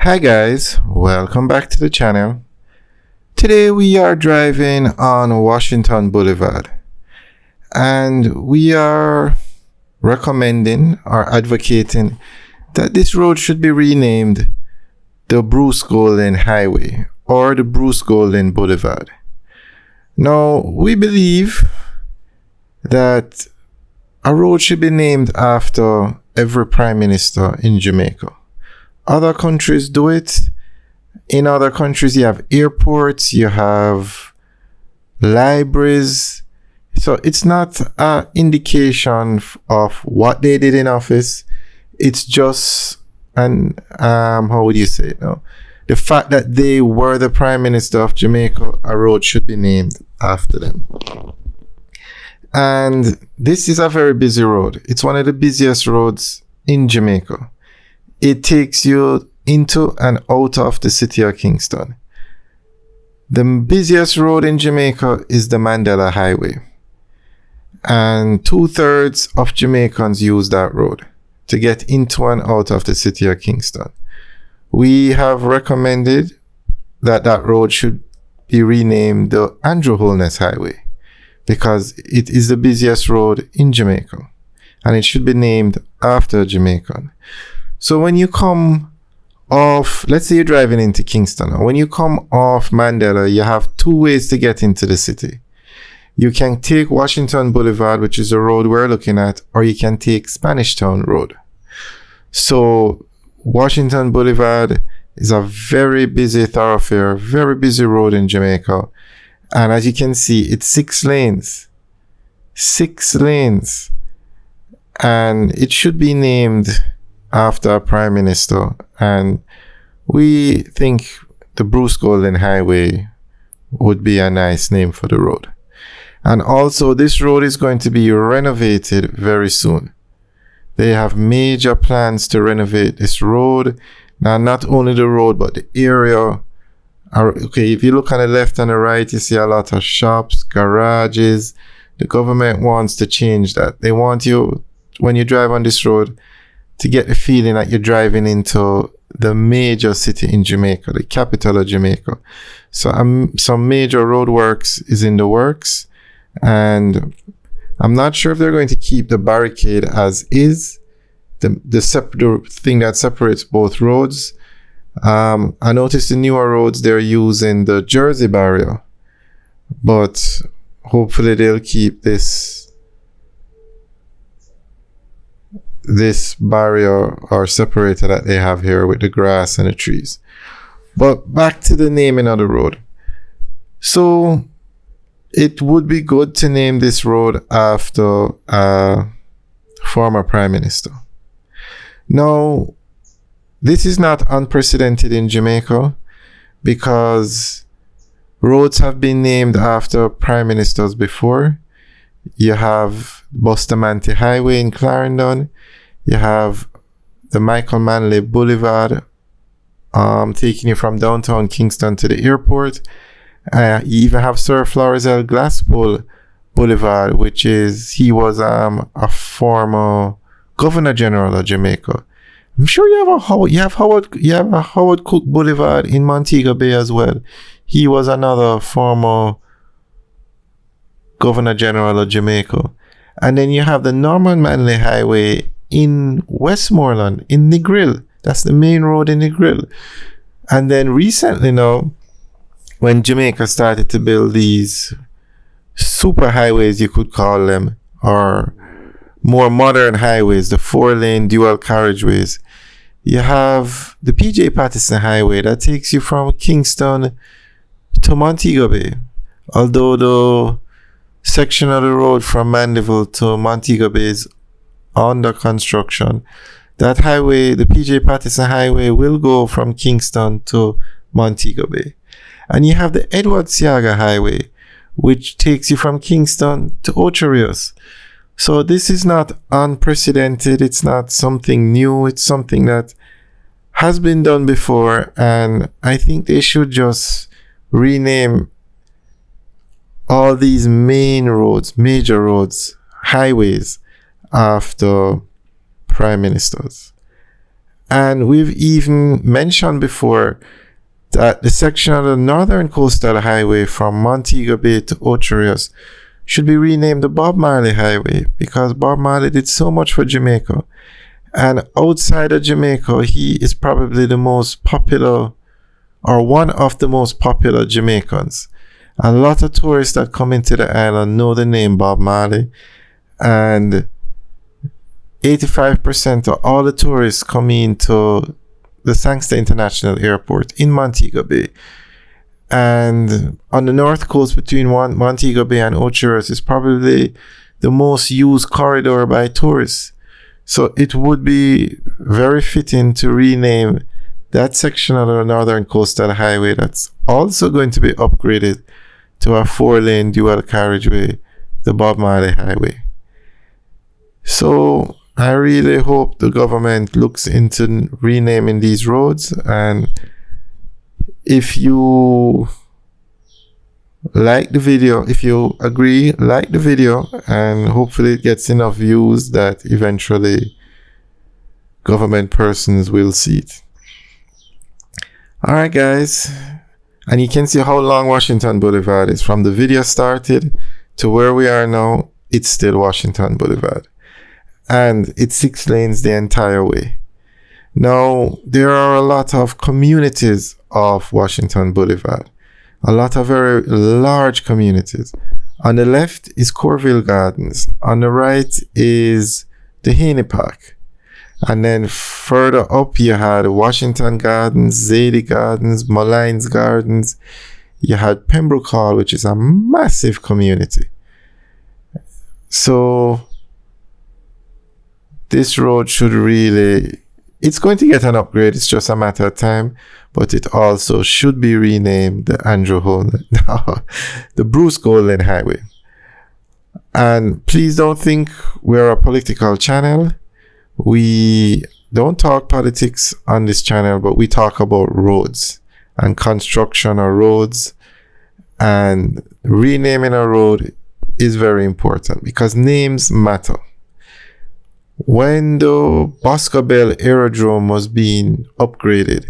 Hi guys, welcome back to the channel. Today we are driving on Washington Boulevard and we are recommending or advocating that this road should be renamed the Bruce Golding Highway or the Bruce Golding Boulevard. Now, we believe that a road should be named after every prime minister in Jamaica. Other countries do it. In other countries, you have airports, you have libraries. So it's not an indication of what they did in office. It's just how would you say it now? The fact that they were the prime minister of Jamaica, a road should be named after them. And this is a very busy road. It's one of the busiest roads in Jamaica. It takes you into and out of the city of Kingston. The busiest road in Jamaica is the Mandela Highway. And 2/3 of Jamaicans use that road to get into and out of the city of Kingston. We have recommended that that road should be renamed the Andrew Holness Highway because it is the busiest road in Jamaica and it should be named after a Jamaican. So when you come off, let's say you're driving into Kingston, or when you come off Mandela, you have two ways to get into the city. You can take Washington Boulevard, which is the road we're looking at, or you can take Spanish Town Road. So Washington Boulevard is a very busy thoroughfare, very busy road in Jamaica. And as you can see, it's 6 lanes. 6 lanes. And it should be named after a prime minister, and we think the Bruce Golding Highway would be a nice name for the road. And also this road is going to be renovated very soon. They have major plans to renovate this road. Now, not only the road, but the area. Okay, if you look on the left and the right, you see a lot of shops, garages. The government wants to change that. They want you, when you drive on this road, to get the feeling that you're driving into the major city in Jamaica, the capital of Jamaica. So some major road works is in the works, and I'm not sure if they're going to keep the barricade as is, the thing that separates both roads. I noticed the newer roads, they're using the Jersey barrier, but hopefully they'll keep this barrier or separator that they have here with the grass and the trees. But back to the naming of the road. So it would be good to name this road after a former prime minister. Now, this is not unprecedented in Jamaica because roads have been named after prime ministers before. You have Bustamante Highway in Clarendon. You have the Michael Manley Boulevard, taking you from downtown Kingston to the airport. You even have Sir Florizel Glasspool Boulevard, which is, he was a former Governor General of Jamaica. I'm sure you have a Howard Cook Boulevard in Montego Bay as well. He was another former Governor General of Jamaica. And then you have the Norman Manley Highway in Westmoreland, in Negril. That's the main road in Negril. And then recently now, when Jamaica started to build these super highways, you could call them, or more modern highways, the 4-lane dual carriageways, you have the PJ Patterson Highway that takes you from Kingston to Montego Bay. Although the section of the road from Mandeville to Montego Bay is under construction, that highway, the PJ Patterson Highway, will go from Kingston to Montego Bay. And you have the Edward Siaga Highway, which takes you from Kingston to Ocho Rios. So this is not unprecedented. It's not something new. It's something that has been done before. And I think they should just rename all these main roads, major roads, highways, after prime ministers. And we've even mentioned before that the section of the Northern Coastal Highway from Montego Bay to Ocho Rios should be renamed the Bob Marley Highway, because Bob Marley did so much for Jamaica. And outside of Jamaica, he is probably the most popular, or one of the most popular Jamaicans. A lot of tourists that come into the island know the name Bob Marley, and 85% of all the tourists come into the Sangster International Airport in Montego Bay. And on the north coast between Montego Bay and Ocho Rios is probably the most used corridor by tourists. So it would be very fitting to rename that section of the Northern Coastal Highway that's also going to be upgraded to a 4-lane dual carriageway, the Bob Marley Highway. So I really hope the government looks into renaming these roads, and if you like the video, if you agree, like the video, and hopefully it gets enough views that eventually government persons will see it. Alright guys, and you can see how long Washington Boulevard is. From the video started to where we are now, it's still Washington Boulevard. And it's 6 lanes the entire way. Now, there are a lot of communities off Washington Boulevard. A lot of very large communities. On the left is Corville Gardens. On the right is the Haney Park. And then further up you had Washington Gardens, Zadie Gardens, Mullines Gardens. You had Pembroke Hall, which is a massive community. So this road should really, it's going to get an upgrade. It's just a matter of time. But it also should be renamed the Bruce Golding Highway. And please don't think we're a political channel. We don't talk politics on this channel, but we talk about roads and construction of roads. And renaming a road is very important because names matter. When the Boscobel Aerodrome was being upgraded,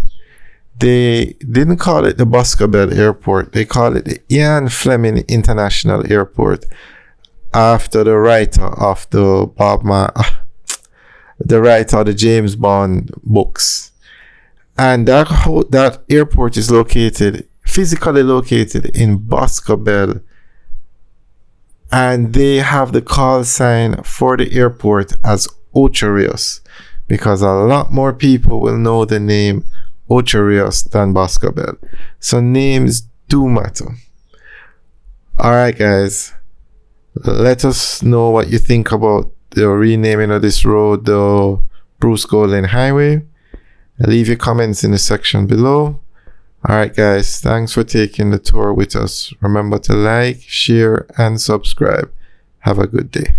they didn't call it the Boscobel Airport. They called it the Ian Fleming International Airport, after the writer of the writer of the James Bond books. And that airport is physically located in Boscobel. And they have the call sign for the airport as Ocho Rios, because a lot more people will know the name Ocho Rios than Boscobel. So names do matter. Alright guys, let us know what you think about the renaming of this road, the Bruce Golding Highway. Leave your comments in the section below. Alright guys, thanks for taking the tour with us. Remember to like, share, and subscribe. Have a good day.